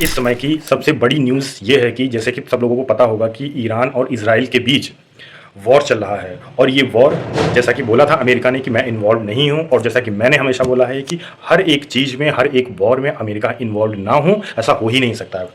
इस समय की सबसे बड़ी न्यूज़ ये है कि जैसे कि सब लोगों को पता होगा कि ईरान और इजराइल के बीच वॉर चल रहा है। और ये वॉर, जैसा कि बोला था अमेरिका ने कि मैं इन्वॉल्व नहीं हूँ, और जैसा कि मैंने हमेशा बोला है कि हर एक चीज़ में, हर एक वॉर में अमेरिका इन्वॉल्व ना हो, ऐसा हो ही नहीं सकता है।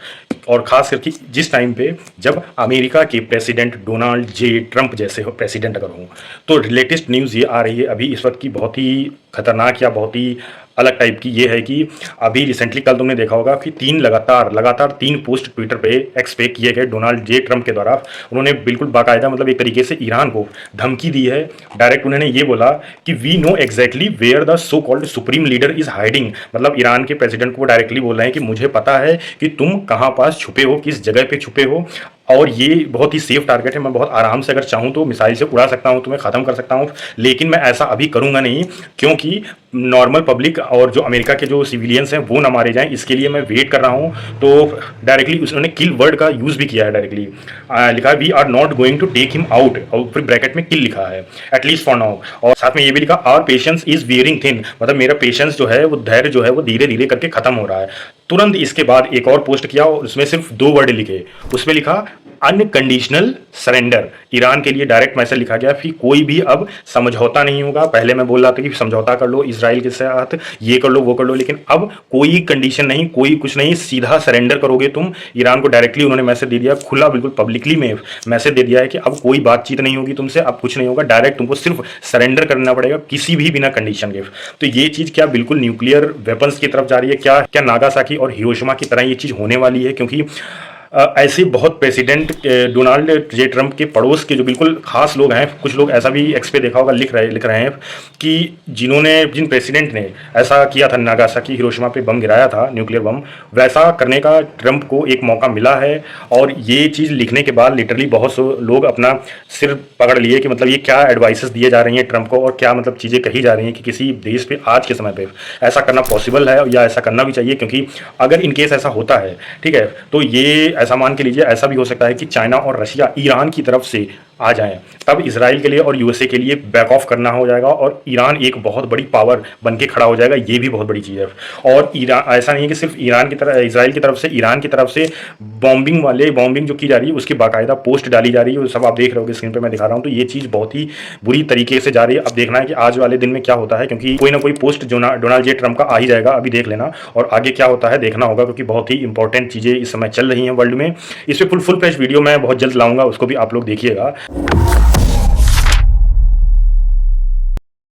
और ख़ास करके जिस टाइम पे जब अमेरिका के प्रेसिडेंट डोनाल्ड जे ट्रंप जैसे हो प्रेसिडेंट अगर हों, तो लेटेस्ट न्यूज़ ये आ रही है अभी इस वक्त की, बहुत ही खतरनाक या बहुत ही अलग टाइप की, ये है कि अभी रिसेंटली कल तुमने देखा होगा कि लगातार तीन पोस्ट ट्विटर पे, एक्स पे किए गए डोनाल्ड जे ट्रंप के द्वारा। उन्होंने बिल्कुल बाकायदा, मतलब एक तरीके से ईरान को धमकी दी है। डायरेक्ट उन्होंने ये बोला कि we know exactly where the so called supreme leader is hiding. मतलब ईरान के प्रेसिडेंट को डायरेक्टली बोल रहे हैं कि मुझे पता है कि तुम कहाँ पास छुपे हो, किस जगह पे छुपे हो, और ये बहुत ही सेफ टारगेट है। मैं बहुत आराम से अगर चाहूँ तो मिसाइल से उड़ा सकता हूँ, तुम्हें ख़त्म कर सकता हूँ, लेकिन मैं ऐसा अभी करूँगा नहीं, क्योंकि नॉर्मल पब्लिक और जो अमेरिका के जो सिविलियंस हैं वो ना मारे जाएं, इसके लिए मैं वेट कर रहा हूँ। तो डायरेक्टली उसने किल वर्ड का यूज़ भी किया है। डायरेक्टली लिखा है we are not going to take him out, और फिर ब्रैकेट में किल लिखा है, एटलीस्ट फॉर नाउ। और साथ में ये भी लिखा our patience is wearing thin, मतलब मेरा पेशेंस जो है, वो धैर्य जो है, वो धीरे धीरे करके खत्म हो रहा है। तुरंत इसके बाद एक और पोस्ट किया और उसमें सिर्फ 2 वर्ड लिखे। उसमें लिखा अनकंडीशनल सरेंडर। ईरान के लिए डायरेक्ट मैसेज लिखा गया कि कोई भी अब समझौता नहीं होगा। पहले मैं बोल रहा था कि समझौता कर लो इसराइल के साथ, ये कर लो वो कर लो, लेकिन अब कोई कंडीशन नहीं, कोई कुछ नहीं, सीधा सरेंडर करोगे तुम। ईरान को डायरेक्टली उन्होंने मैसेज दे दिया, खुला बिल्कुल पब्लिकली में मैसेज दे दिया है कि अब कोई बातचीत नहीं होगी तुमसे, अब कुछ नहीं होगा, डायरेक्ट तुमको सिर्फ सरेंडर करना पड़ेगा, किसी भी बिना कंडीशन के। तो ये चीज़ क्या बिल्कुल न्यूक्लियर वेपन्स की तरफ जा रही है? क्या क्या नागासाकी और हिरोशिमा की तरह ये चीज़ होने वाली है? क्योंकि ऐसे बहुत प्रेसिडेंट डोनाल्ड जे ट्रंप के पड़ोस के जो बिल्कुल खास लोग हैं, कुछ लोग ऐसा भी एक्स पे देखा होगा, लिख रहे हैं कि जिन प्रेसिडेंट ने ऐसा किया था, नागासाकी हिरोशिमा पे बम गिराया था, न्यूक्लियर बम, वैसा करने का ट्रंप को एक मौका मिला है। और ये चीज़ लिखने के बाद लिटरली बहुत से लोग अपना सिर पकड़ लिए कि मतलब ये क्या एडवाइसेस दिए जा रही हैं ट्रंप को, और क्या मतलब चीज़ें कही जा रही हैं कि किसी देश पे आज के समय पे ऐसा करना पॉसिबल है या ऐसा करना भी चाहिए। क्योंकि अगर इनकेस ऐसा होता है, ठीक है, तो ये ऐसा मान के लीजिए, ऐसा भी हो सकता है कि चाइना और रशिया ईरान की तरफ से आ जाएं, तब इसराइल के लिए और यूएसए के लिए बैक ऑफ करना हो जाएगा, और ईरान एक बहुत बड़ी पावर बन के खड़ा हो जाएगा। ये भी बहुत बड़ी चीज़ है। और ईरान, ऐसा नहीं है कि सिर्फ ईरान की तरफ, इसराइल की तरफ से, ईरान की तरफ से बॉम्बिंग जो की जा रही है, उसकी बाकायदा पोस्ट डाली जा रही है, सब आप देख रहे होगे स्क्रीन पर मैं दिखा रहा हूँ। तो ये चीज़ बहुत ही बुरी तरीके से जा रही है। अब देखना है कि आज वाले दिन में क्या होता है, क्योंकि कोई ना कोई पोस्ट जो डोनाल्ड जे ट्रंप का आ ही जाएगा, अभी देख लेना, और आगे क्या होता है देखना होगा, क्योंकि बहुत ही इंपॉर्टेंट चीज़ें इस समय चल रही हैं वर्ल्ड में। इस पर फुल फ्लैश वीडियो मैं बहुत जल्द लाऊंगा, उसको भी आप लोग देखिएगा।